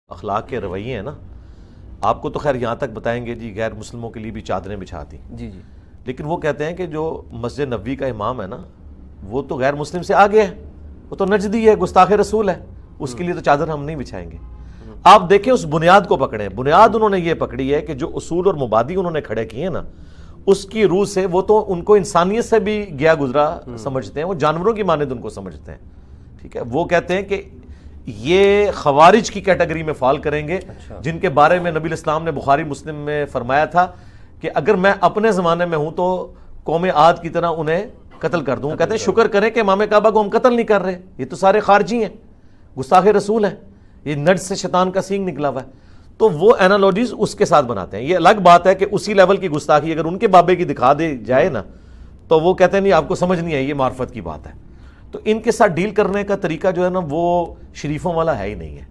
अखलाक के रवैये हैं ना, आपको तो खैर यहाँ तक बताएंगे जी गैर मुस्लिमों के लिए भी चादरें बिछाती जी जी, लेकिन वो कहते हैं कि जो मस्जिद नबवी का इमाम है ना, वो तो गैर मुस्लिम से आगे है, वो तो नजदी है, गुस्ताखे रसूल है, उसके लिए तो चादर हम नहीं बिछाएंगे। आप देखें उस बुनियाद को पकड़ें, बुनियाद उन्होंने ये पकड़ी है कि जो उसूल और मुबादी उन्होंने खड़े किए ना, उसकी रूह से वो तो उनको इंसानियत से भी गया गुजरा समझते हैं, वो जानवरों की मानद उनको समझते हैं। ठीक है, वो कहते हैं कि ये खवारिज की कैटेगरी में फॉल करेंगे। अच्छा। जिनके बारे में नबी इस्लाम ने बुखारी मुस्लिम में फरमाया था कि अगर मैं अपने ज़माने में हूं तो कौम आद की तरह उन्हें कत्ल कर दूं। कहते हैं शुक्र करें कि इमाम काबा को हम कत्ल नहीं कर रहे, ये तो सारे खारजी हैं, गुस्ताखे रसूल हैं, ये नड से शैतान का सींग निकला हुआ है। तो वो एनालॉजीज उसके साथ बनाते हैं। ये अलग बात है कि उसी लेवल की गुस्ताखी अगर उनके बाबे की दिखा दे जाए ना, तो वो कहते हैं नहीं आपको समझ नहीं आई, ये मार्फत की बात है। तो इनके साथ डील करने का तरीका जो है ना, वो शरीफों वाला है ही नहीं है।